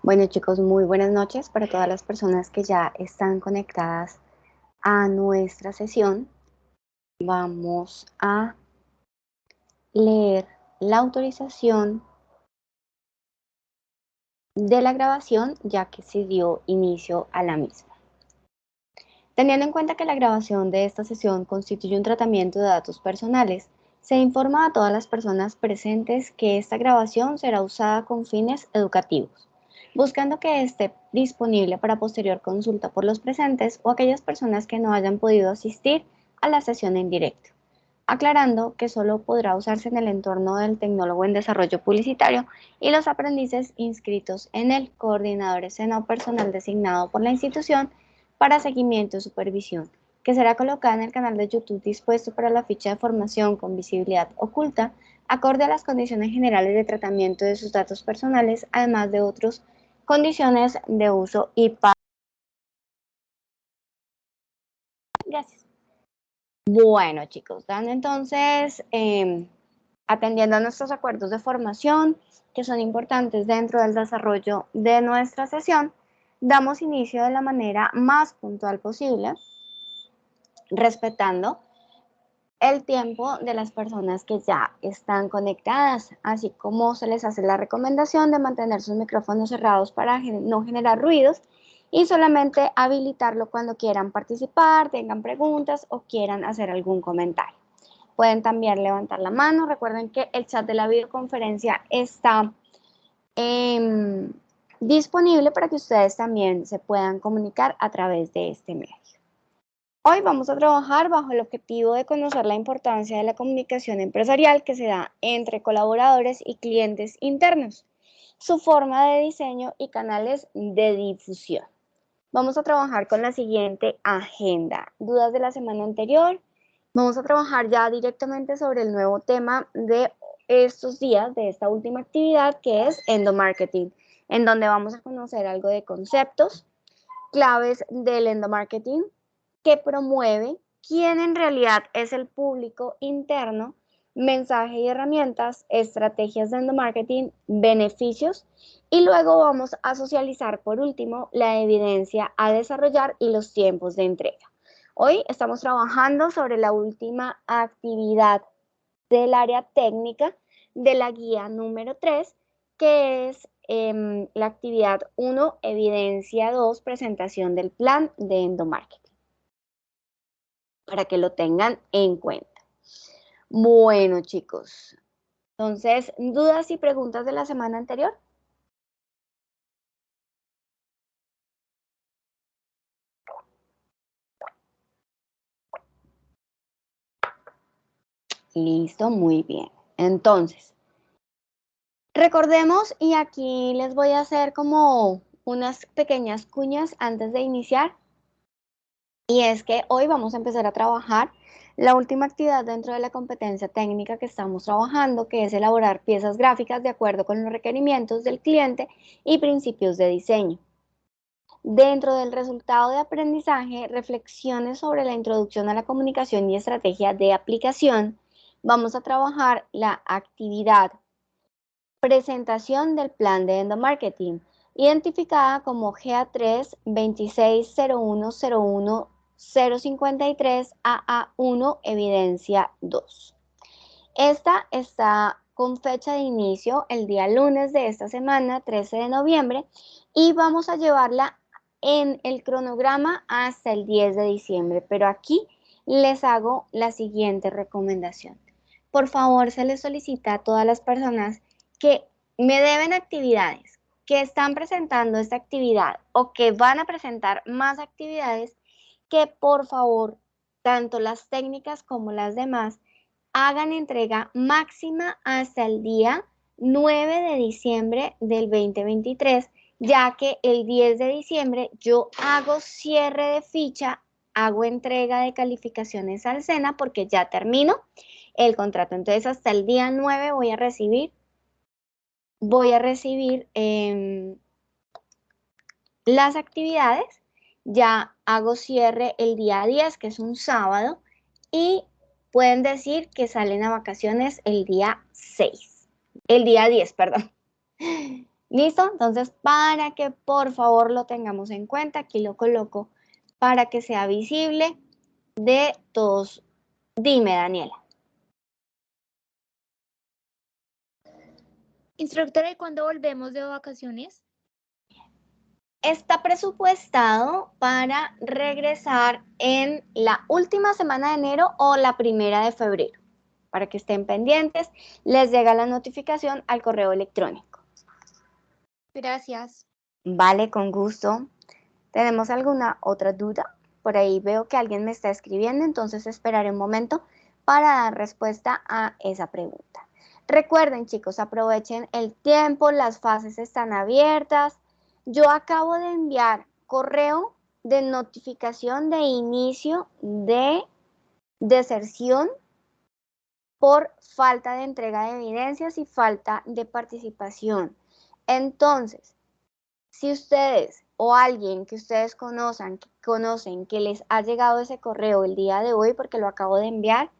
Bueno chicos, muy buenas noches para todas las personas que ya están conectadas a nuestra sesión. Vamos a leer la autorización de la grabación ya que se dio inicio a la misma. Teniendo en cuenta que la grabación de esta sesión constituye un tratamiento de datos personales, se informa a todas las personas presentes que esta grabación será usada con fines educativos, buscando que esté disponible para posterior consulta por los presentes o aquellas personas que no hayan podido asistir a la sesión en directo, aclarando que solo podrá usarse en el entorno del tecnólogo en desarrollo publicitario y los aprendices inscritos en el coordinador escena o personal designado por la institución para seguimiento y supervisión, que será colocada en el canal de YouTube dispuesto para la ficha de formación con visibilidad oculta, acorde a las condiciones generales de tratamiento de sus datos personales, además de otras condiciones de uso y pago. Gracias. Bueno, chicos, dando entonces, atendiendo a nuestros acuerdos de formación, que son importantes dentro del desarrollo de nuestra sesión, damos inicio de la manera más puntual posible, respetando el tiempo de las personas que ya están conectadas, así como se les hace la recomendación de mantener sus micrófonos cerrados para no generar ruidos y solamente habilitarlo cuando quieran participar, tengan preguntas o quieran hacer algún comentario. Pueden también levantar la mano. Recuerden que el chat de la videoconferencia está disponible para que ustedes también se puedan comunicar a través de este medio. Hoy vamos a trabajar bajo el objetivo de conocer la importancia de la comunicación empresarial que se da entre colaboradores y clientes internos, su forma de diseño y canales de difusión. Vamos a trabajar con la siguiente agenda. ¿Dudas de la semana anterior? Vamos a trabajar ya directamente sobre el nuevo tema de estos días, de esta última actividad, que es endomarketing, en donde vamos a conocer algo de conceptos, claves del endomarketing, que promueve, quién en realidad es el público interno, mensaje y herramientas, estrategias de endomarketing, beneficios, y luego vamos a socializar por último la evidencia a desarrollar y los tiempos de entrega. Hoy estamos trabajando sobre la última actividad del área técnica de la guía número 3, que es la actividad 1, evidencia 2, presentación del plan de endomarketing, para que lo tengan en cuenta. Bueno, chicos, entonces, ¿dudas y preguntas de la semana anterior? Listo, muy bien. Entonces, recordemos, y aquí les voy a hacer como unas pequeñas cuñas antes de iniciar, y es que hoy vamos a empezar a trabajar la última actividad dentro de la competencia técnica que estamos trabajando, que es elaborar piezas gráficas de acuerdo con los requerimientos del cliente y principios de diseño. Dentro del resultado de aprendizaje, reflexiones sobre la introducción a la comunicación y estrategia de aplicación. Vamos a trabajar la actividad presentación del plan de endomarketing, identificada como GA3 260101053 AA1 evidencia 2. Esta está con fecha de inicio el día lunes de esta semana, 13 de noviembre, y vamos a llevarla en el cronograma hasta el 10 de diciembre, pero aquí les hago la siguiente recomendación. Por favor, se les solicita a todas las personas que me deben actividades, que están presentando esta actividad o que van a presentar más actividades, que por favor, tanto las técnicas como las demás, hagan entrega máxima hasta el día 9 de diciembre del 2023, ya que el 10 de diciembre yo hago cierre de ficha, hago entrega de calificaciones al SENA porque ya termino el contrato. Entonces hasta el día 9 voy a recibir las actividades, ya hago cierre el día 10, que es un sábado, y pueden decir que salen a vacaciones el día 6, el día 10, perdón. ¿Listo? Entonces, para que por favor lo tengamos en cuenta, aquí lo coloco para que sea visible de todos. Dime, Daniela. Instructora, ¿y cuándo volvemos de vacaciones? Está presupuestado para regresar en la última semana de enero o la primera de febrero. Para que estén pendientes, les llega la notificación al correo electrónico. Gracias. Vale, con gusto. ¿Tenemos alguna otra duda? Por ahí veo que alguien me está escribiendo, entonces esperaré un momento para dar respuesta a esa pregunta. Recuerden, chicos, aprovechen el tiempo, las fases están abiertas. Yo acabo de enviar correo de notificación de inicio de deserción por falta de entrega de evidencias y falta de participación. Entonces, si ustedes o alguien que ustedes conocen que les ha llegado ese correo el día de hoy, porque lo acabo de enviar,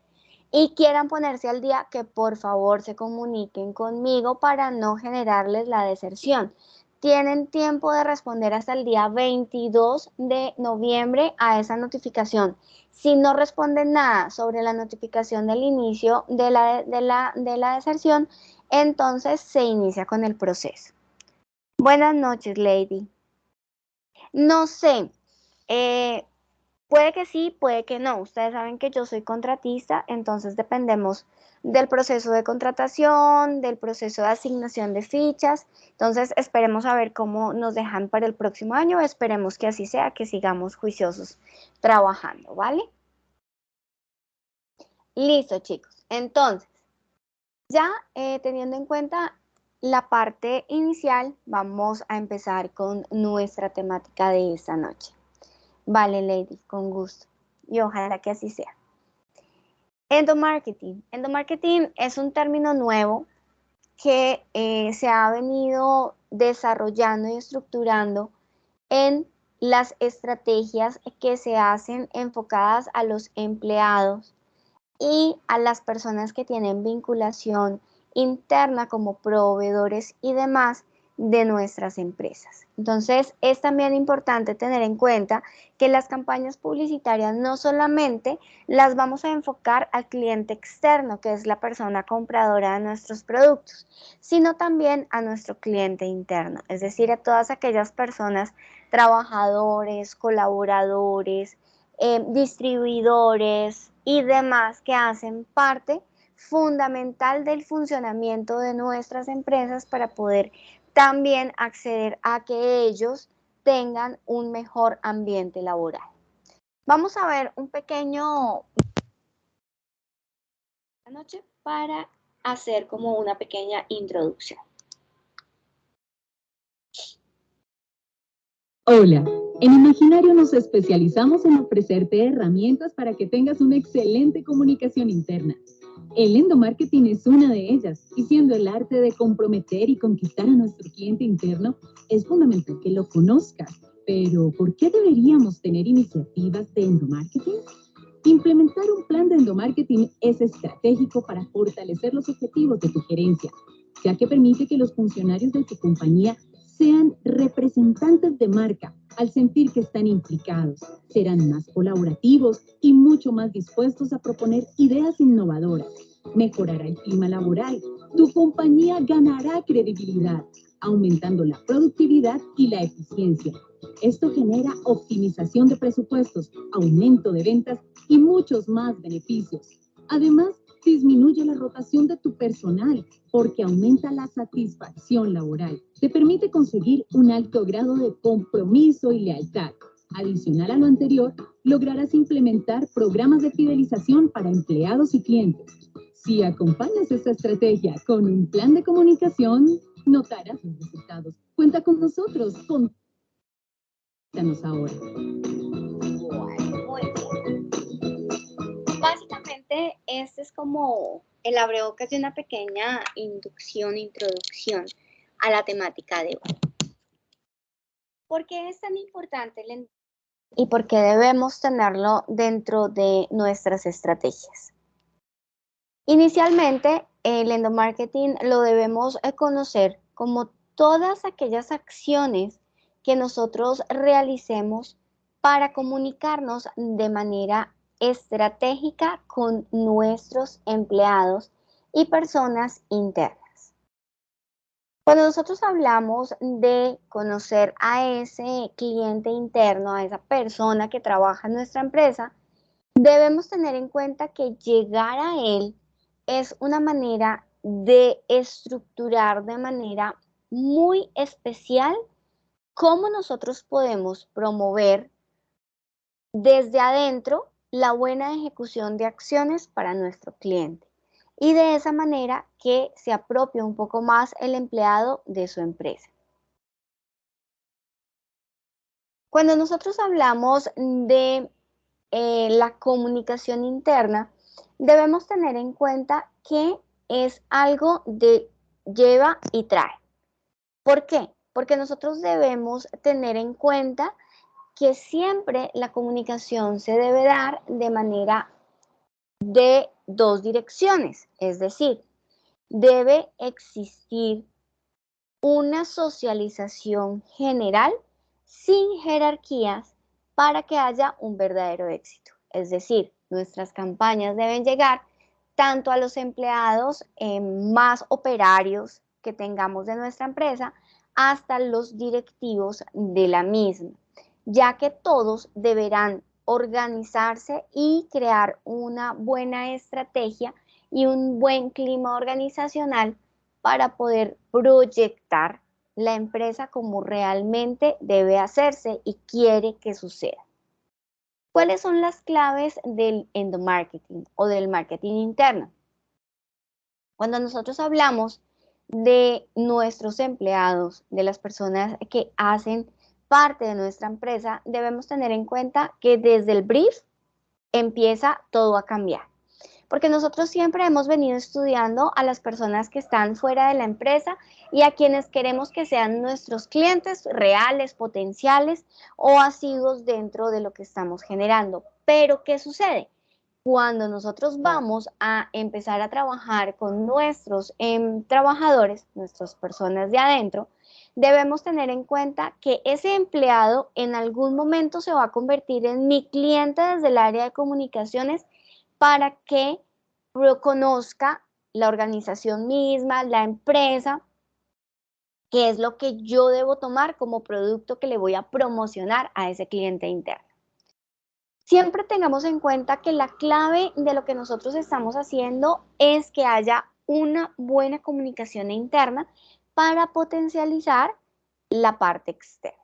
y quieran ponerse al día, que por favor se comuniquen conmigo para no generarles la deserción. Tienen tiempo de responder hasta el día 22 de noviembre a esa notificación. Si no responden nada sobre la notificación del inicio de la deserción, entonces se inicia con el proceso. Buenas noches, Lady. No sé, puede que sí, puede que no. Ustedes saben que yo soy contratista, entonces dependemos del proceso de contratación, del proceso de asignación de fichas. Entonces esperemos a ver cómo nos dejan para el próximo año. Esperemos que así sea, que sigamos juiciosos trabajando, ¿vale? Listo, chicos. Entonces, ya teniendo en cuenta la parte inicial, vamos a empezar con nuestra temática de esta noche. Vale, Lady, con gusto. Y ojalá que así sea. Endomarketing. Endomarketing es un término nuevo que se ha venido desarrollando y estructurando en las estrategias que se hacen enfocadas a los empleados y a las personas que tienen vinculación interna como proveedores y demás de nuestras empresas. Entonces, es también importante tener en cuenta que las campañas publicitarias no solamente las vamos a enfocar al cliente externo, que es la persona compradora de nuestros productos, sino también a nuestro cliente interno, es decir, a todas aquellas personas, trabajadores, colaboradores, distribuidores y demás que hacen parte fundamental del funcionamiento de nuestras empresas para poder también acceder a que ellos tengan un mejor ambiente laboral. Vamos a ver un pequeño noche para hacer como una pequeña introducción. Hola, en Imaginario nos especializamos en ofrecerte herramientas para que tengas una excelente comunicación interna. El endomarketing es una de ellas, y siendo el arte de comprometer y conquistar a nuestro cliente interno, es fundamental que lo conozcas. Pero, ¿por qué deberíamos tener iniciativas de endomarketing? Implementar un plan de endomarketing es estratégico para fortalecer los objetivos de tu gerencia, ya que permite que los funcionarios de tu compañía sean representantes de marca. Al sentir que están implicados, serán más colaborativos y mucho más dispuestos a proponer ideas innovadoras. Mejorará el clima laboral, tu compañía ganará credibilidad, aumentando la productividad y la eficiencia. Esto genera optimización de presupuestos, aumento de ventas y muchos más beneficios. Además, disminuye la rotación de tu personal porque aumenta la satisfacción laboral. Te permite conseguir un alto grado de compromiso y lealtad. Adicional a lo anterior, lograrás implementar programas de fidelización para empleados y clientes. Si acompañas esta estrategia con un plan de comunicación, notarás los resultados. Cuenta con nosotros. Contáctanos ahora. Muy bien. Básicamente, este es como el abrebocas de una pequeña introducción a la temática de hoy. ¿Por qué es tan importante el y por qué debemos tenerlo dentro de nuestras estrategias? Inicialmente, el endomarketing lo debemos conocer como todas aquellas acciones que nosotros realicemos para comunicarnos de manera estratégica con nuestros empleados y personas internas. Cuando nosotros hablamos de conocer a ese cliente interno, a esa persona que trabaja en nuestra empresa, debemos tener en cuenta que llegar a él es una manera de estructurar de manera muy especial cómo nosotros podemos promover desde adentro la buena ejecución de acciones para nuestro cliente y de esa manera que se apropie un poco más el empleado de su empresa. Cuando nosotros hablamos de la comunicación interna, debemos tener en cuenta que es algo de lleva y trae. ¿Por qué? Porque nosotros debemos tener en cuenta que siempre la comunicación se debe dar de manera de dos direcciones, es decir, debe existir una socialización general sin jerarquías para que haya un verdadero éxito. Es decir, nuestras campañas deben llegar tanto a los empleados más operarios que tengamos de nuestra empresa hasta los directivos de la misma, ya que todos deberán organizarse y crear una buena estrategia y un buen clima organizacional para poder proyectar la empresa como realmente debe hacerse y quiere que suceda. ¿Cuáles son las claves del endomarketing o del marketing interno? Cuando nosotros hablamos de nuestros empleados, de las personas que hacen parte de nuestra empresa, debemos tener en cuenta que desde el brief empieza todo a cambiar. Porque nosotros siempre hemos venido estudiando a las personas que están fuera de la empresa y a quienes queremos que sean nuestros clientes reales, potenciales o asiduos dentro de lo que estamos generando. Pero, ¿qué sucede? Cuando nosotros vamos a empezar a trabajar con nuestros trabajadores, nuestras personas de adentro, debemos tener en cuenta que ese empleado en algún momento se va a convertir en mi cliente desde el área de comunicaciones para que conozca la organización misma, la empresa, qué es lo que yo debo tomar como producto que le voy a promocionar a ese cliente interno. Siempre tengamos en cuenta que la clave de lo que nosotros estamos haciendo es que haya una buena comunicación interna para potencializar la parte externa.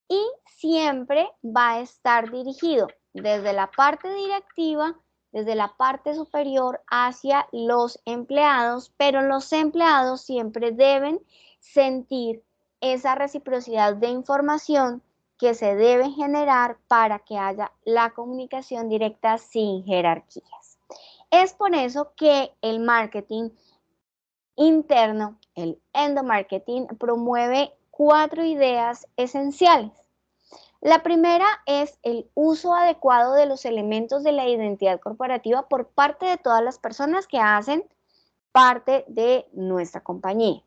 Y siempre va a estar dirigido desde la parte directiva, desde la parte superior hacia los empleados, pero los empleados siempre deben sentir esa reciprocidad de información que se debe generar para que haya la comunicación directa sin jerarquías. Es por eso que el marketing interno, el endomarketing, promueve 4 ideas esenciales. La primera es el uso adecuado de los elementos de la identidad corporativa por parte de todas las personas que hacen parte de nuestra compañía.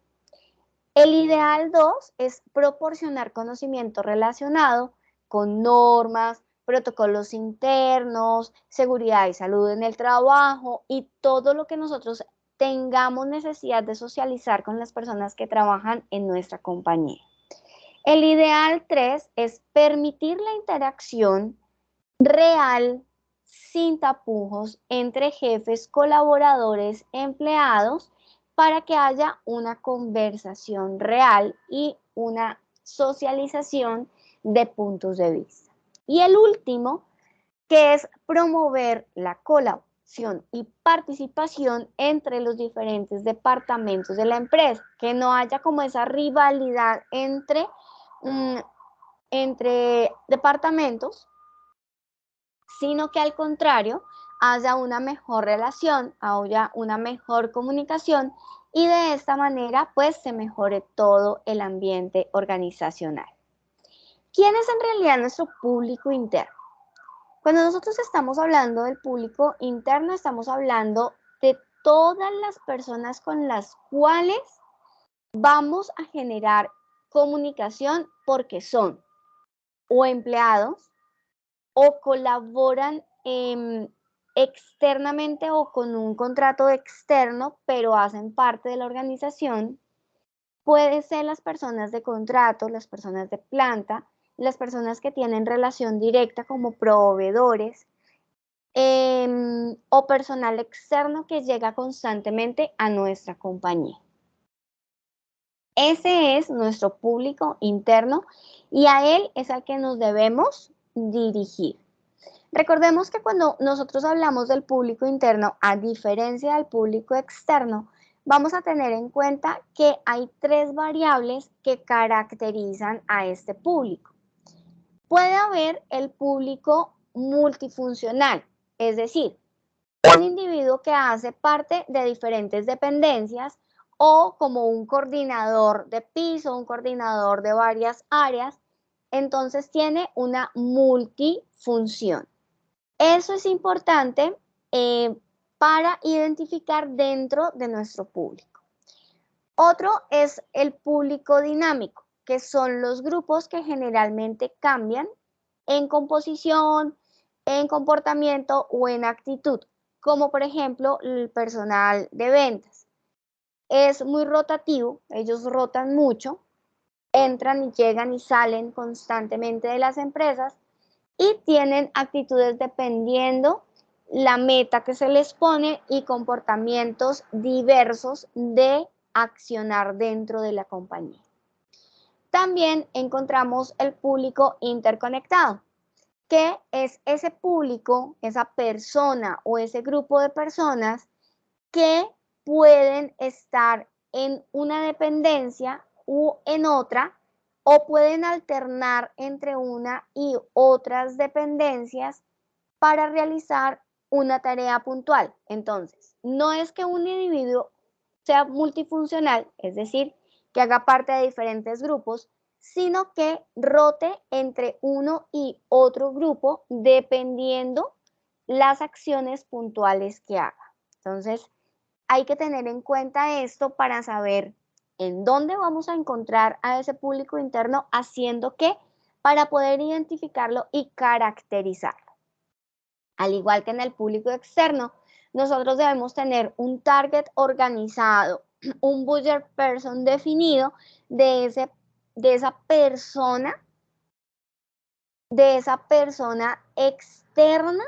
El ideal 2 es proporcionar conocimiento relacionado con normas, protocolos internos, seguridad y salud en el trabajo y todo lo que nosotros tengamos necesidad de socializar con las personas que trabajan en nuestra compañía. El ideal 3 es permitir la interacción real, sin tapujos, entre jefes, colaboradores, empleados, para que haya una conversación real y una socialización de puntos de vista. Y el último, que es promover la colaboración y participación entre los diferentes departamentos de la empresa, que no haya como esa rivalidad entre departamentos, sino que al contrario haya una mejor relación, haya una mejor comunicación y de esta manera pues se mejore todo el ambiente organizacional. ¿Quién es en realidad nuestro público interno? Cuando nosotros estamos hablando del público interno, estamos hablando de todas las personas con las cuales vamos a generar comunicación porque son o empleados o colaboran externamente o con un contrato externo, pero hacen parte de la organización. Puede ser las personas de contrato, las personas de planta, las personas que tienen relación directa como proveedores o personal externo que llega constantemente a nuestra compañía. Ese es nuestro público interno y a él es al que nos debemos dirigir. Recordemos que cuando nosotros hablamos del público interno, a diferencia del público externo, vamos a tener en cuenta que hay 3 variables que caracterizan a este público. Puede haber el público multifuncional, es decir, un individuo que hace parte de diferentes dependencias o como un coordinador de piso, un coordinador de varias áreas, entonces tiene una multifunción. Eso es importante para identificar dentro de nuestro público. Otro es el público dinámico, que son los grupos que generalmente cambian en composición, en comportamiento o en actitud, como por ejemplo el personal de ventas. Es muy rotativo, ellos rotan mucho, entran y llegan y salen constantemente de las empresas y tienen actitudes dependiendo la meta que se les pone y comportamientos diversos de accionar dentro de la compañía. También encontramos el público interconectado, que es ese público, esa persona o ese grupo de personas que pueden estar en una dependencia u en otra o pueden alternar entre una y otras dependencias para realizar una tarea puntual. Entonces, no es que un individuo sea multifuncional, es decir, que haga parte de diferentes grupos, sino que rote entre uno y otro grupo dependiendo las acciones puntuales que haga. Entonces, hay que tener en cuenta esto para saber en dónde vamos a encontrar a ese público interno haciendo qué para poder identificarlo y caracterizarlo. Al igual que en el público externo, nosotros debemos tener un target organizado, un buyer person definido de esa persona externa,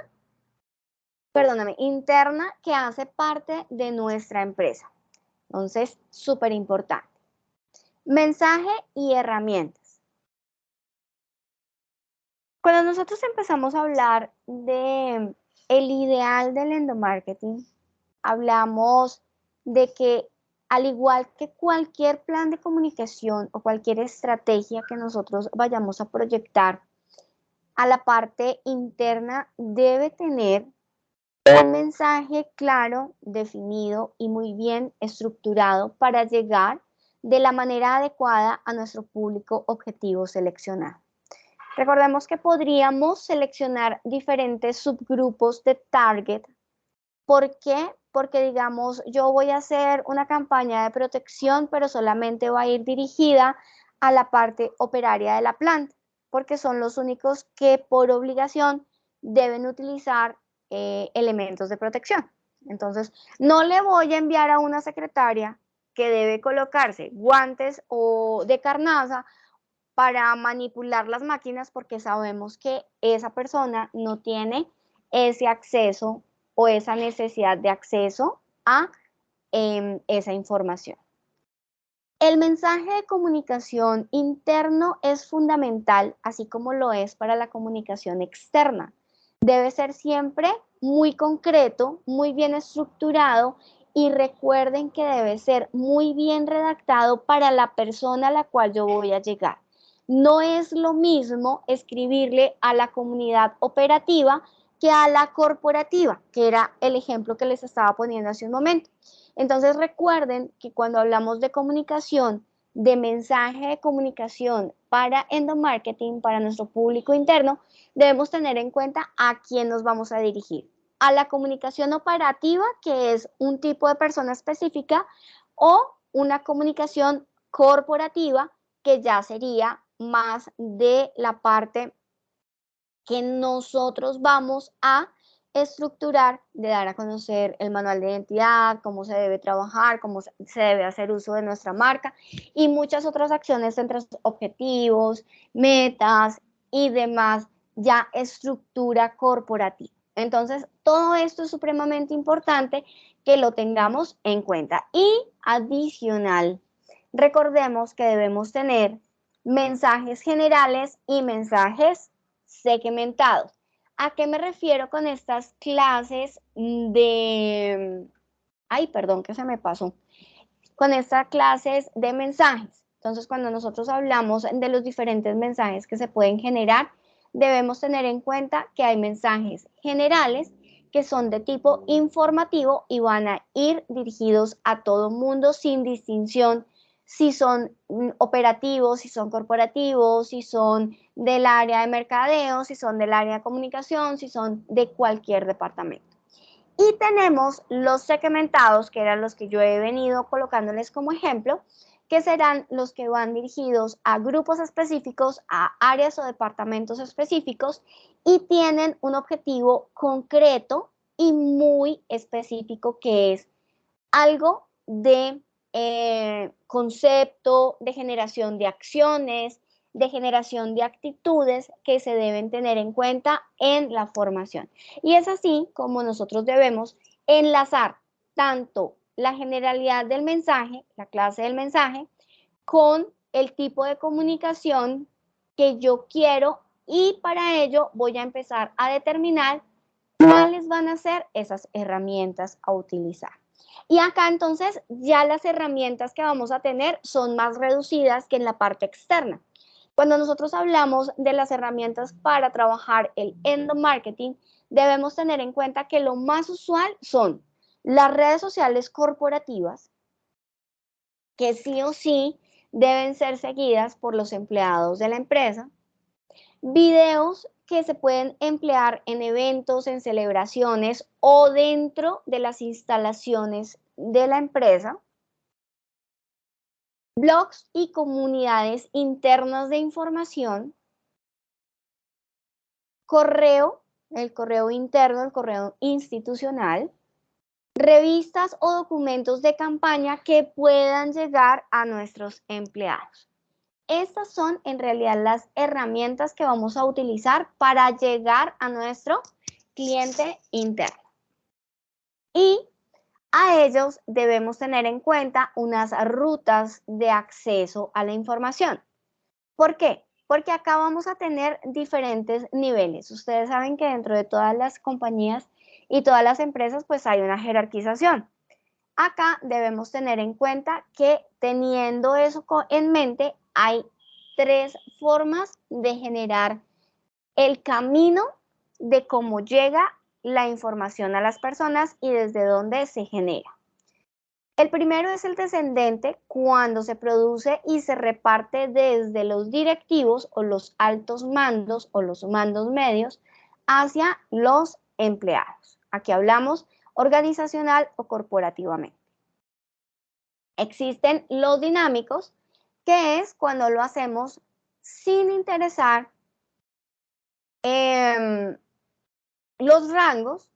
interna que hace parte de nuestra empresa. Entonces, súper importante. Mensaje y herramientas. Cuando nosotros empezamos a hablar de el ideal del endomarketing, hablamos de que al igual que cualquier plan de comunicación o cualquier estrategia que nosotros vayamos a proyectar, a la parte interna debe tener un mensaje claro, definido y muy bien estructurado para llegar de la manera adecuada a nuestro público objetivo seleccionado. Recordemos que podríamos seleccionar diferentes subgrupos de target. ¿Por qué? Porque digamos, yo voy a hacer una campaña de protección, pero solamente va a ir dirigida a la parte operaria de la planta, porque son los únicos que por obligación deben utilizar elementos de protección. Entonces, no le voy a enviar a una secretaria que debe colocarse guantes o de carnaza para manipular las máquinas porque sabemos que esa persona no tiene ese acceso o esa necesidad de acceso a esa información. El mensaje de comunicación interno es fundamental, así como lo es para la comunicación externa. Debe ser siempre muy concreto, muy bien estructurado y recuerden que debe ser muy bien redactado para la persona a la cual yo voy a llegar. No es lo mismo escribirle a la comunidad operativa que a la corporativa, que era el ejemplo que les estaba poniendo hace un momento. Entonces recuerden que cuando hablamos de comunicación, de mensaje de comunicación para endomarketing, para nuestro público interno, debemos tener en cuenta a quién nos vamos a dirigir. A la comunicación operativa, que es un tipo de persona específica, o una comunicación corporativa, que ya sería más de la parte que nosotros vamos a estructurar, de dar a conocer el manual de identidad, cómo se debe trabajar, cómo se debe hacer uso de nuestra marca y muchas otras acciones entre objetivos, metas y demás, ya estructura corporativa. Entonces, todo esto es supremamente importante que lo tengamos en cuenta. Y adicional, recordemos que debemos tener mensajes generales y mensajes segmentados. ¿A qué me refiero con estas clases de... Ay, perdón, que se me pasó. Con estas clases de mensajes. Entonces, cuando nosotros hablamos de los diferentes mensajes que se pueden generar, debemos tener en cuenta que hay mensajes generales que son de tipo informativo y van a ir dirigidos a todo mundo sin distinción si son operativos, si son corporativos, si son del área de mercadeo, si son del área de comunicación, si son de cualquier departamento. Y tenemos los segmentados, que eran los que yo he venido colocándoles como ejemplo, que serán los que van dirigidos a grupos específicos, a áreas o departamentos específicos y tienen un objetivo concreto y muy específico, que es algo de concepto, de generación de acciones, de generación de actitudes que se deben tener en cuenta en la formación. Y es así como nosotros debemos enlazar tanto la generalidad del mensaje, la clase del mensaje, con el tipo de comunicación que yo quiero, y para ello voy a empezar a determinar cuáles van a ser esas herramientas a utilizar. Y acá entonces ya las herramientas que vamos a tener son más reducidas que en la parte externa. Cuando nosotros hablamos de las herramientas para trabajar el endomarketing, debemos tener en cuenta que lo más usual son las redes sociales corporativas, que sí o sí deben ser seguidas por los empleados de la empresa, videos que se pueden emplear en eventos, en celebraciones o dentro de las instalaciones de la empresa, blogs y comunidades internas de información, correo, el correo interno, el correo institucional, revistas o documentos de campaña que puedan llegar a nuestros empleados. Estas son en realidad las herramientas que vamos a utilizar para llegar a nuestro cliente interno. Y a ellos debemos tener en cuenta unas rutas de acceso a la información. ¿Por qué? Porque acá vamos a tener diferentes niveles. Ustedes saben que dentro de todas las compañías y todas las empresas pues hay una jerarquización. Acá debemos tener en cuenta que, teniendo eso en mente, hay 3 formas de generar el camino de cómo llega la información a las personas y desde dónde se genera. El primero es el descendente, cuando se produce y se reparte desde los directivos o los altos mandos o los mandos medios hacia los empleados. Aquí hablamos organizacional o corporativamente. Existen los dinámicos, que es cuando lo hacemos sin interesar los rangos.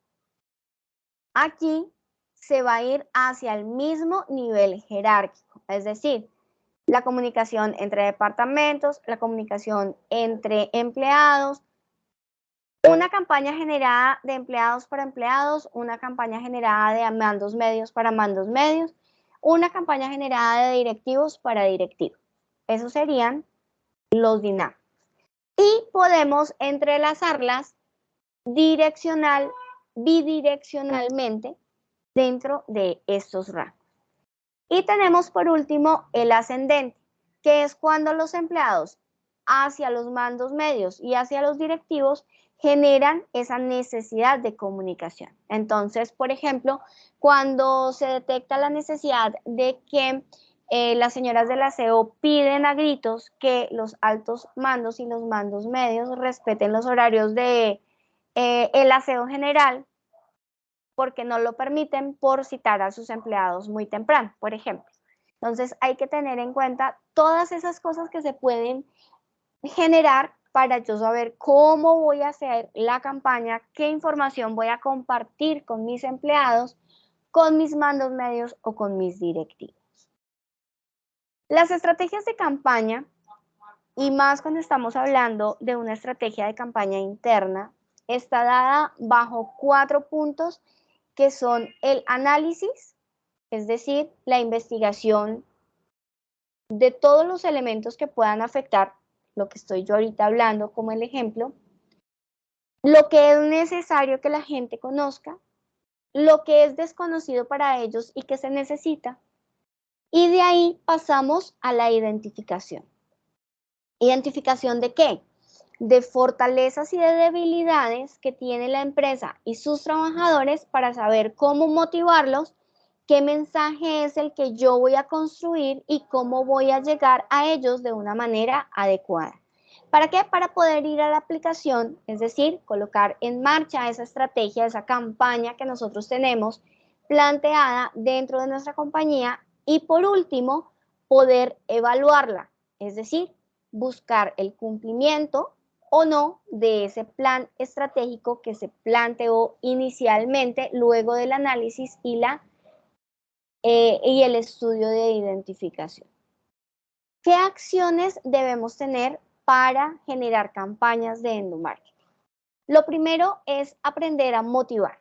Aquí se va a ir hacia el mismo nivel jerárquico, es decir, la comunicación entre departamentos, la comunicación entre empleados, una campaña generada de empleados para empleados, una campaña generada de mandos medios para mandos medios, una campaña generada de directivos para directivos. Esos serían los dinámicos. Y podemos entrelazarlas bidireccionalmente dentro de estos rangos. Y tenemos por último el ascendente, que es cuando los empleados hacia los mandos medios y hacia los directivos generan esa necesidad de comunicación. Entonces, por ejemplo, cuando se detecta la necesidad de que las señoras del aseo piden a gritos que los altos mandos y los mandos medios respeten los horarios de el aseo general, porque no lo permiten por citar a sus empleados muy temprano, por ejemplo. Entonces hay que tener en cuenta todas esas cosas que se pueden generar para yo saber cómo voy a hacer la campaña, qué información voy a compartir con mis empleados, con mis mandos medios o con mis directivos. Las estrategias de campaña, y más cuando estamos hablando de una estrategia de campaña interna, está dada bajo 4 puntos que son el análisis, es decir, la investigación de todos los elementos que puedan afectar lo que estoy yo ahorita hablando como el ejemplo, lo que es necesario que la gente conozca, lo que es desconocido para ellos y que se necesita, y de ahí pasamos a la identificación. ¿Identificación de qué? De fortalezas y de debilidades que tiene la empresa y sus trabajadores para saber cómo motivarlos, qué mensaje es el que yo voy a construir y cómo voy a llegar a ellos de una manera adecuada. ¿Para qué? Para poder ir a la aplicación, es decir, colocar en marcha esa estrategia, esa campaña que nosotros tenemos planteada dentro de nuestra compañía y por último, poder evaluarla, es decir, buscar el cumplimiento o no de ese plan estratégico que se planteó inicialmente luego del análisis y el estudio de identificación. ¿Qué acciones debemos tener para generar campañas de endomarketing? Lo primero es aprender a motivar.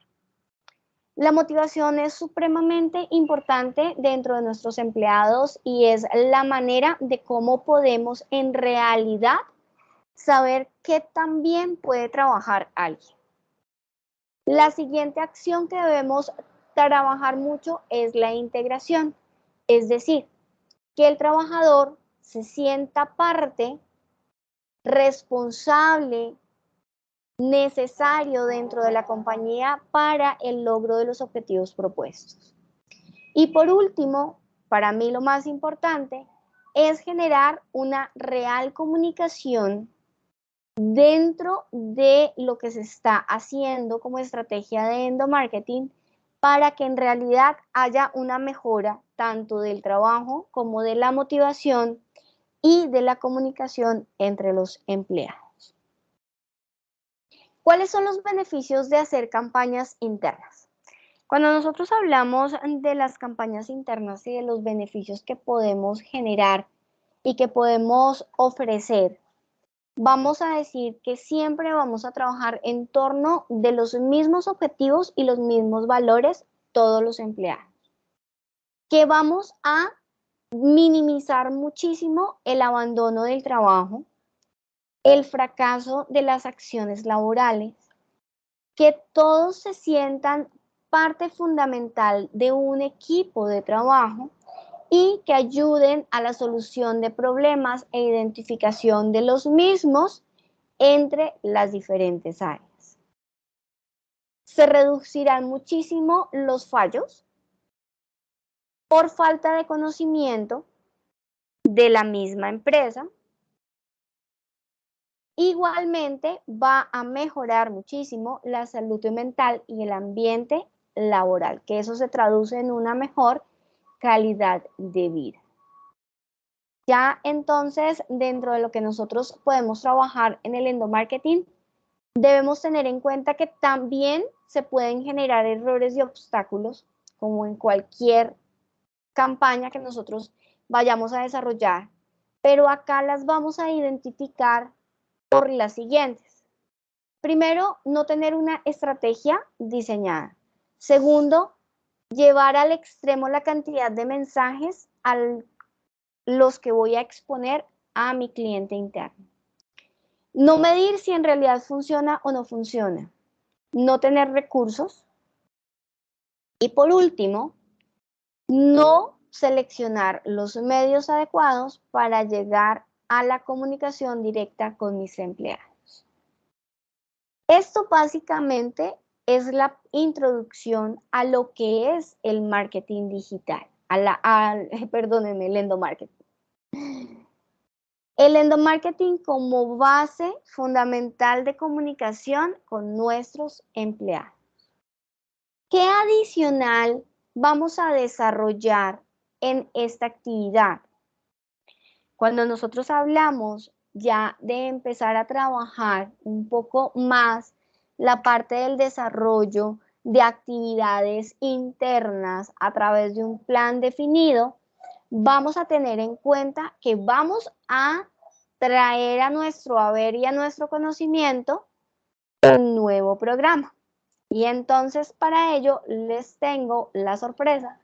La motivación es supremamente importante dentro de nuestros empleados y es la manera de cómo podemos en realidad saber qué tan bien puede trabajar alguien. La siguiente acción que debemos trabajar mucho es la integración, es decir, que el trabajador se sienta parte responsable, necesario dentro de la compañía para el logro de los objetivos propuestos. Y por último, para mí lo más importante es generar una real comunicación dentro de lo que se está haciendo como estrategia de endomarketing para que en realidad haya una mejora tanto del trabajo como de la motivación y de la comunicación entre los empleados. ¿Cuáles son los beneficios de hacer campañas internas? Cuando nosotros hablamos de las campañas internas y de los beneficios que podemos generar y que podemos ofrecer, vamos a decir que siempre vamos a trabajar en torno de los mismos objetivos y los mismos valores todos los empleados. Que vamos a minimizar muchísimo el abandono del trabajo, el fracaso de las acciones laborales, que todos se sientan parte fundamental de un equipo de trabajo y que ayuden a la solución de problemas e identificación de los mismos entre las diferentes áreas. Se reducirán muchísimo los fallos por falta de conocimiento de la misma empresa. Igualmente va a mejorar muchísimo la salud mental y el ambiente laboral, que eso se traduce en una mejor calidad de vida. Ya entonces, dentro de lo que nosotros podemos trabajar en el endomarketing, debemos tener en cuenta que también se pueden generar errores y obstáculos, como en cualquier campaña que nosotros vayamos a desarrollar, pero acá las vamos a identificar por las siguientes. Primero, no tener una estrategia diseñada. Segundo, llevar al extremo la cantidad de mensajes a los que voy a exponer a mi cliente interno. No medir si en realidad funciona o no funciona. No tener recursos. Y por último, no seleccionar los medios adecuados para llegar a la comunicación directa con mis empleados. Esto básicamente es la introducción a lo que es el marketing digital, el endomarketing. El endomarketing como base fundamental de comunicación con nuestros empleados. ¿Qué adicional vamos a desarrollar en esta actividad. Cuando nosotros hablamos ya de empezar a trabajar un poco más la parte del desarrollo de actividades internas a través de un plan definido, vamos a tener en cuenta que vamos a traer a nuestro haber y a nuestro conocimiento un nuevo programa. Y entonces para ello les tengo la sorpresa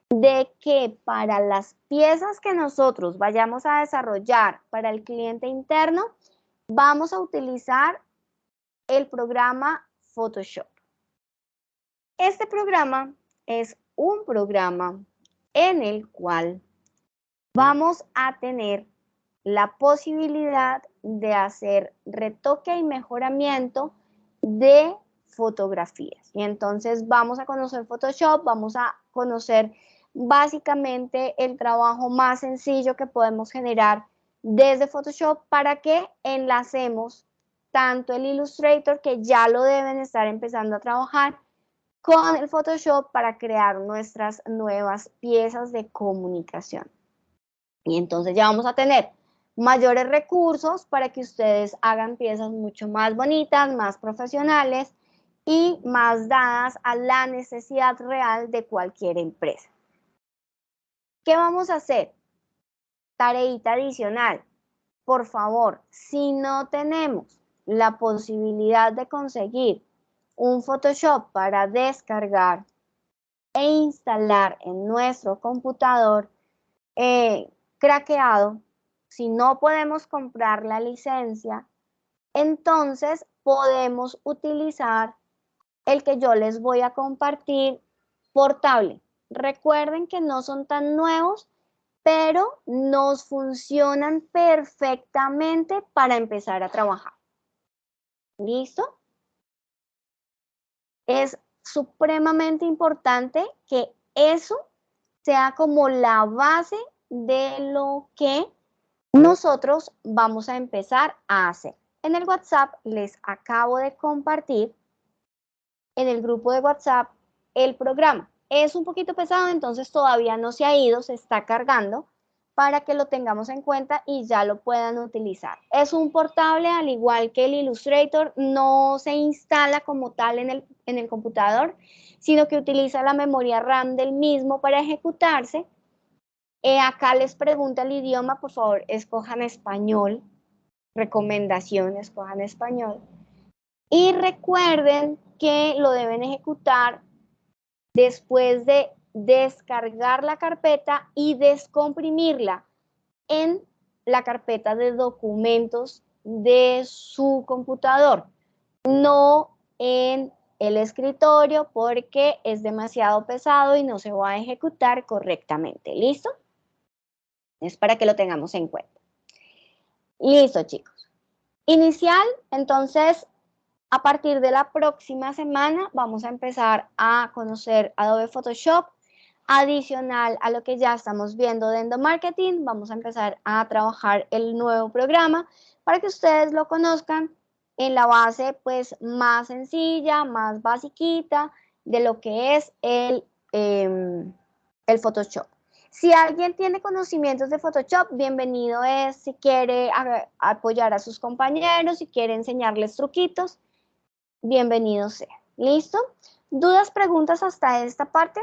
de que para las piezas que nosotros vayamos a desarrollar para el cliente interno, vamos a utilizar el programa Photoshop. Este programa es un programa en el cual vamos a tener la posibilidad de hacer retoque y mejoramiento de fotografías. Y entonces vamos a conocer Photoshop, vamos a conocer básicamente el trabajo más sencillo que podemos generar desde Photoshop para que enlacemos tanto el Illustrator, que ya lo deben estar empezando a trabajar, con el Photoshop para crear nuestras nuevas piezas de comunicación. Y entonces ya vamos a tener mayores recursos para que ustedes hagan piezas mucho más bonitas, más profesionales y más dadas a la necesidad real de cualquier empresa. ¿Qué vamos a hacer? Tareita adicional. Por favor, si no tenemos la posibilidad de conseguir un Photoshop para descargar e instalar en nuestro computador craqueado, si no podemos comprar la licencia, entonces podemos utilizar el que yo les voy a compartir portable. Recuerden que no son tan nuevos, pero nos funcionan perfectamente para empezar a trabajar. ¿Listo? Es supremamente importante que eso sea como la base de lo que nosotros vamos a empezar a hacer. En el WhatsApp les acabo de compartir en el grupo de WhatsApp el programa. Es un poquito pesado, entonces todavía no se ha ido, se está cargando para que lo tengamos en cuenta y ya lo puedan utilizar. Es un portable, al igual que el Illustrator, no se instala como tal en el computador, sino que utiliza la memoria RAM del mismo para ejecutarse. Acá les pregunta el idioma, por favor, escojan español. Recomendación, escojan español. Y recuerden que lo deben ejecutar después de descargar la carpeta y descomprimirla en la carpeta de documentos de su computador, no en el escritorio porque es demasiado pesado y no se va a ejecutar correctamente. ¿Listo? Es para que lo tengamos en cuenta. Listo, chicos. Inicial, entonces, a partir de la próxima semana vamos a empezar a conocer Adobe Photoshop. Adicional a lo que ya estamos viendo de endomarketing, vamos a empezar a trabajar el nuevo programa para que ustedes lo conozcan en la base pues más sencilla, más basiquita de lo que es el Photoshop. Si alguien tiene conocimientos de Photoshop, bienvenido es. Si quiere apoyar a sus compañeros, si quiere enseñarles truquitos, bienvenido sea. ¿Listo? ¿Dudas, preguntas hasta esta parte?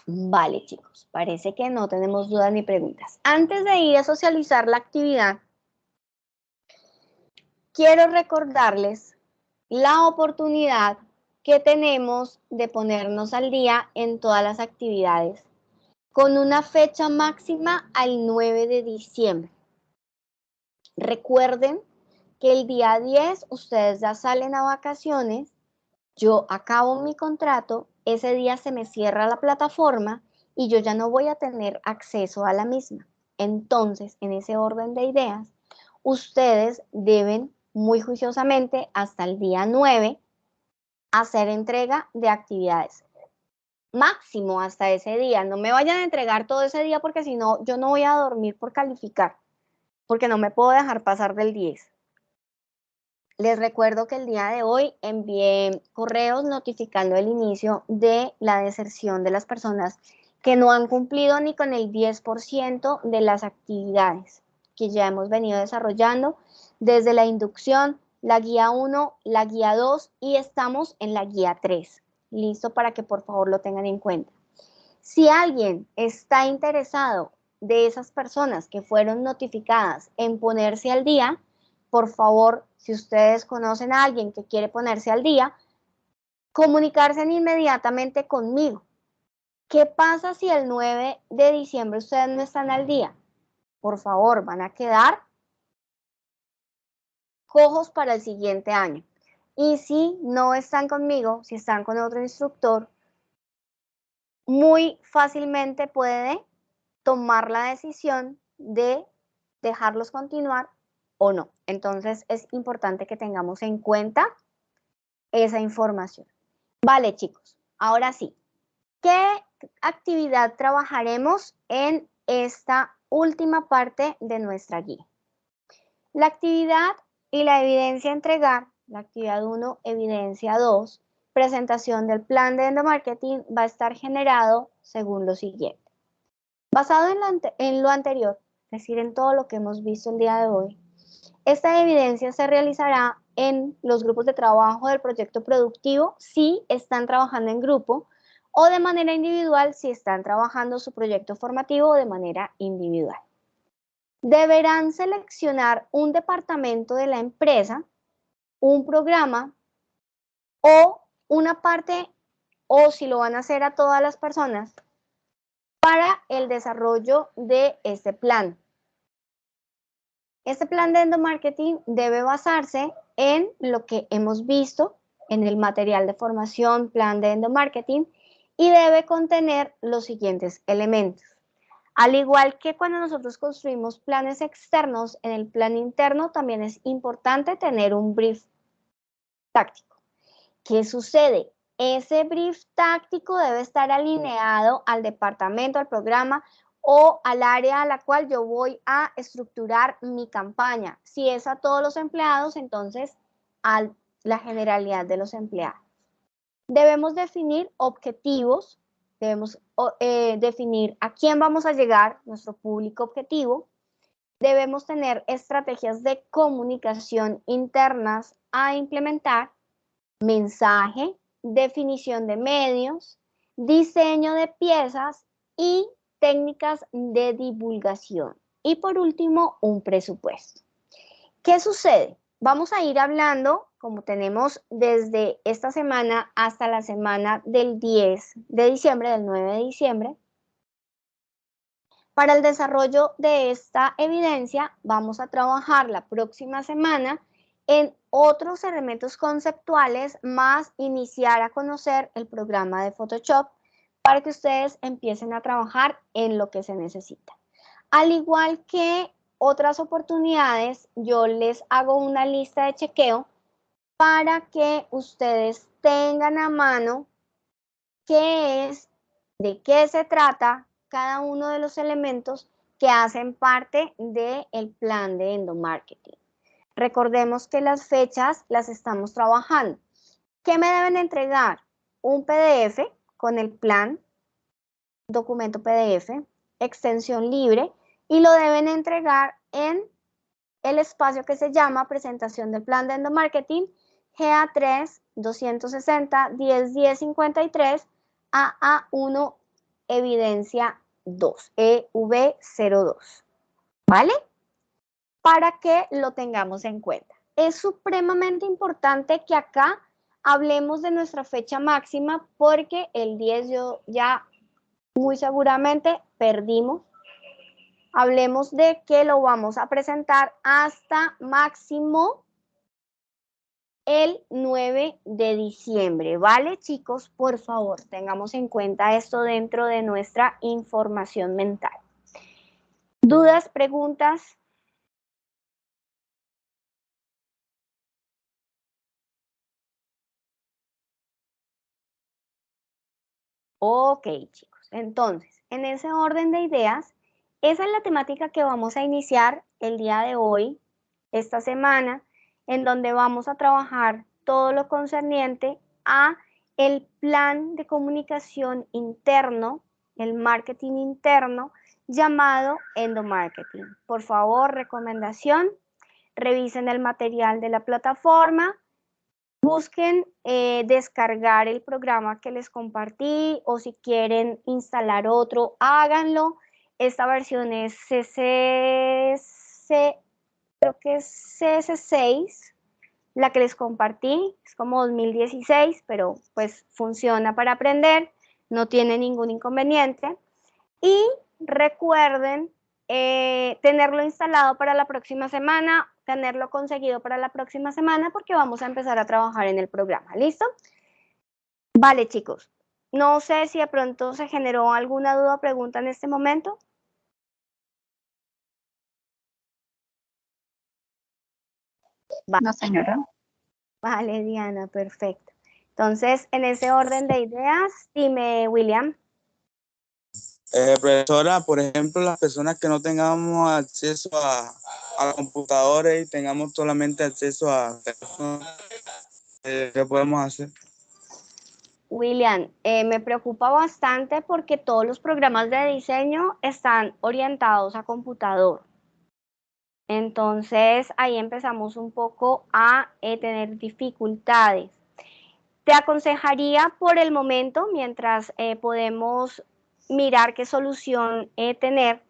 Vale, chicos, parece que no tenemos dudas ni preguntas. Antes de ir a socializar la actividad, quiero recordarles la oportunidad que tenemos de ponernos al día en todas las actividades, con una fecha máxima al 9 de diciembre. Recuerden que el día 10 ustedes ya salen a vacaciones, yo acabo mi contrato, ese día se me cierra la plataforma y yo ya no voy a tener acceso a la misma. Entonces, en ese orden de ideas, ustedes deben muy juiciosamente hasta el día 9 hacer entrega de actividades. Máximo hasta ese día. No me vayan a entregar todo ese día porque si no, yo no voy a dormir por calificar. porque no me puedo dejar pasar del 10. Les recuerdo que el día de hoy envié correos notificando el inicio de la deserción de las personas que no han cumplido ni con el 10% de las actividades que ya hemos venido desarrollando desde la inducción, la guía 1, la guía 2 y estamos en la guía 3. Listo para que por favor lo tengan en cuenta. Si alguien está interesado de esas personas que fueron notificadas en ponerse al día, por favor, si ustedes conocen a alguien que quiere ponerse al día, comunicarse inmediatamente conmigo. ¿Qué pasa si el 9 de diciembre ustedes no están al día? Por favor, van a quedar cojos para el siguiente año. Y si no están conmigo, si están con otro instructor, muy fácilmente puede tomar la decisión de dejarlos continuar o no. Entonces es importante que tengamos en cuenta esa información. Vale, chicos, ahora sí, ¿qué actividad trabajaremos en esta última parte de nuestra guía? La actividad y la evidencia a entregar, la actividad 1, evidencia 2, presentación del plan de endomarketing va a estar generado según lo siguiente. Basado en lo anterior, es decir, en todo lo que hemos visto el día de hoy, esta evidencia se realizará en los grupos de trabajo del proyecto productivo si están trabajando en grupo o de manera individual si están trabajando su proyecto formativo de manera individual. Deberán seleccionar un departamento de la empresa, un programa o una parte, o si lo van a hacer a todas las personas, para el desarrollo de este plan. Este plan de endomarketing debe basarse en lo que hemos visto en el material de formación, plan de endomarketing, y debe contener los siguientes elementos. Al igual que cuando nosotros construimos planes externos, en el plan interno también es importante tener un brief táctico. ¿Qué sucede? Ese brief táctico debe estar alineado al departamento, al programa o al área a la cual yo voy a estructurar mi campaña. Si es a todos los empleados, entonces a la generalidad de los empleados. Debemos definir objetivos, debemos definir a quién vamos a llegar, nuestro público objetivo. Debemos tener estrategias de comunicación internas a implementar, mensaje, definición de medios, diseño de piezas y técnicas de divulgación. Y por último, un presupuesto. ¿Qué sucede? Vamos a ir hablando, como tenemos desde esta semana hasta la semana del 10 de diciembre, del 9 de diciembre. Para el desarrollo de esta evidencia, vamos a trabajar la próxima semana en otros elementos conceptuales, más iniciar a conocer el programa de Photoshop para que ustedes empiecen a trabajar en lo que se necesita. Al igual que otras oportunidades, yo les hago una lista de chequeo para que ustedes tengan a mano qué es, de qué se trata cada uno de los elementos que hacen parte del plan de endomarketing. Recordemos que las fechas las estamos trabajando. ¿Qué me deben entregar? Un PDF con el plan, documento PDF, extensión libre, y lo deben entregar en el espacio que se llama presentación del plan de endomarketing GA3 260 10 10 53 AA1 evidencia 2 EV02, ¿vale? Para que lo tengamos en cuenta. Es supremamente importante que acá hablemos de nuestra fecha máxima porque el 10 ya muy seguramente perdimos. Hablemos de que lo vamos a presentar hasta máximo el 9 de diciembre, ¿vale, chicos? Por favor, tengamos en cuenta esto dentro de nuestra información mental. ¿Dudas, preguntas? Ok, chicos. Entonces, en ese orden de ideas, esa es la temática que vamos a iniciar el día de hoy, esta semana, en donde vamos a trabajar todo lo concerniente a el plan de comunicación interno, el marketing interno, llamado endomarketing. Por favor, recomendación, revisen el material de la plataforma, busquen descargar el programa que les compartí o si quieren instalar otro, háganlo. Esta versión es creo que es CS6, la que les compartí, es como 2016, pero pues funciona para aprender, no tiene ningún inconveniente. Y recuerden tenerlo instalado para la próxima semana, tenerlo conseguido para la próxima semana porque vamos a empezar a trabajar en el programa, ¿listo? Vale, chicos, no sé si de pronto se generó alguna duda o pregunta en este momento. No, señora. Vale, Diana, perfecto. Entonces, en ese orden de ideas, dime, William. Profesora, por ejemplo, las personas que no tengamos acceso a computadores y tengamos solamente acceso a teléfonos, ¿qué podemos hacer? William, me preocupa bastante porque todos los programas de diseño están orientados a computador. Entonces, ahí empezamos un poco a tener dificultades. Te aconsejaría por el momento, mientras podemos mirar qué solución tener,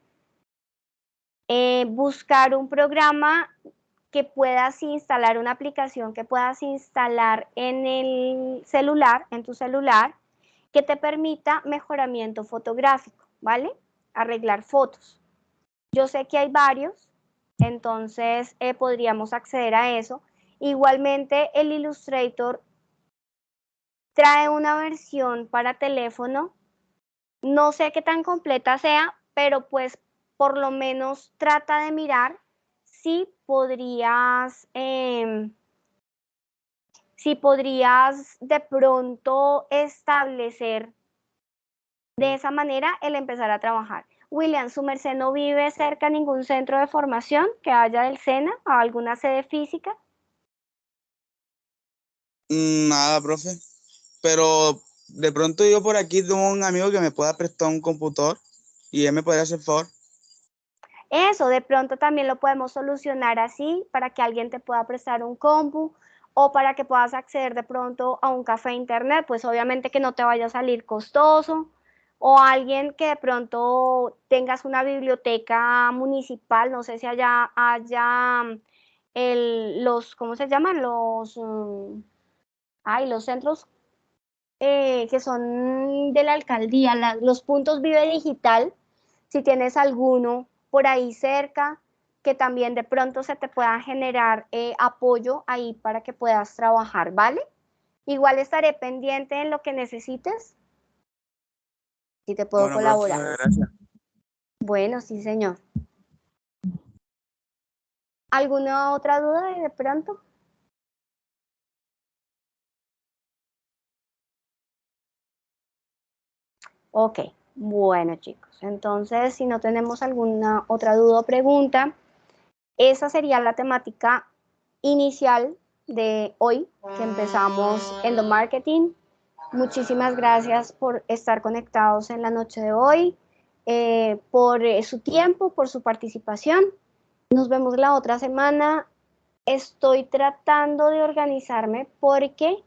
buscar un programa que puedas instalar, una aplicación que puedas instalar en el celular, en tu celular, que te permita mejoramiento fotográfico, ¿vale? Arreglar fotos. Yo sé que hay varios, entonces podríamos acceder a eso. Igualmente, el Illustrator trae una versión para teléfono. No sé qué tan completa sea, pero pues por lo menos trata de mirar si podrías de pronto establecer de esa manera el empezar a trabajar. William, ¿su merced no vive cerca de ningún centro de formación que haya del SENA o alguna sede física? Nada, profe. Pero de pronto yo por aquí tengo un amigo que me pueda prestar un computador y él me podría hacer favor. Eso, de pronto también lo podemos solucionar así para que alguien te pueda prestar un compu o para que puedas acceder de pronto a un café internet, pues obviamente que no te vaya a salir costoso, o alguien que de pronto tengas una biblioteca municipal, no sé si allá haya ¿cómo se llaman? Los centros que son de la alcaldía, los puntos Vive Digital, si tienes alguno por ahí cerca, que también de pronto se te pueda generar apoyo ahí para que puedas trabajar, ¿vale? Igual estaré pendiente en lo que necesites, si te puedo colaborar. Profe, gracias. Bueno, sí, señor. ¿Alguna otra duda de pronto? Ok, bueno chicos, entonces si no tenemos alguna otra duda o pregunta, esa sería la temática inicial de hoy, que empezamos endomarketing. Muchísimas gracias por estar conectados en la noche de hoy, por su tiempo, por su participación. Nos vemos la otra semana. Estoy tratando de organizarme porque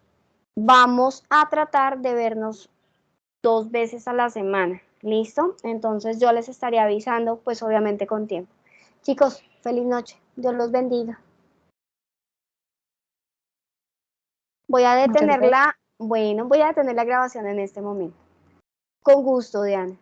vamos a tratar de vernos 2 veces a la semana. ¿Listo? Entonces yo les estaré avisando, pues obviamente con tiempo. Chicos, feliz noche. Dios los bendiga. Voy a detener voy a detener la grabación en este momento. Con gusto, Diana.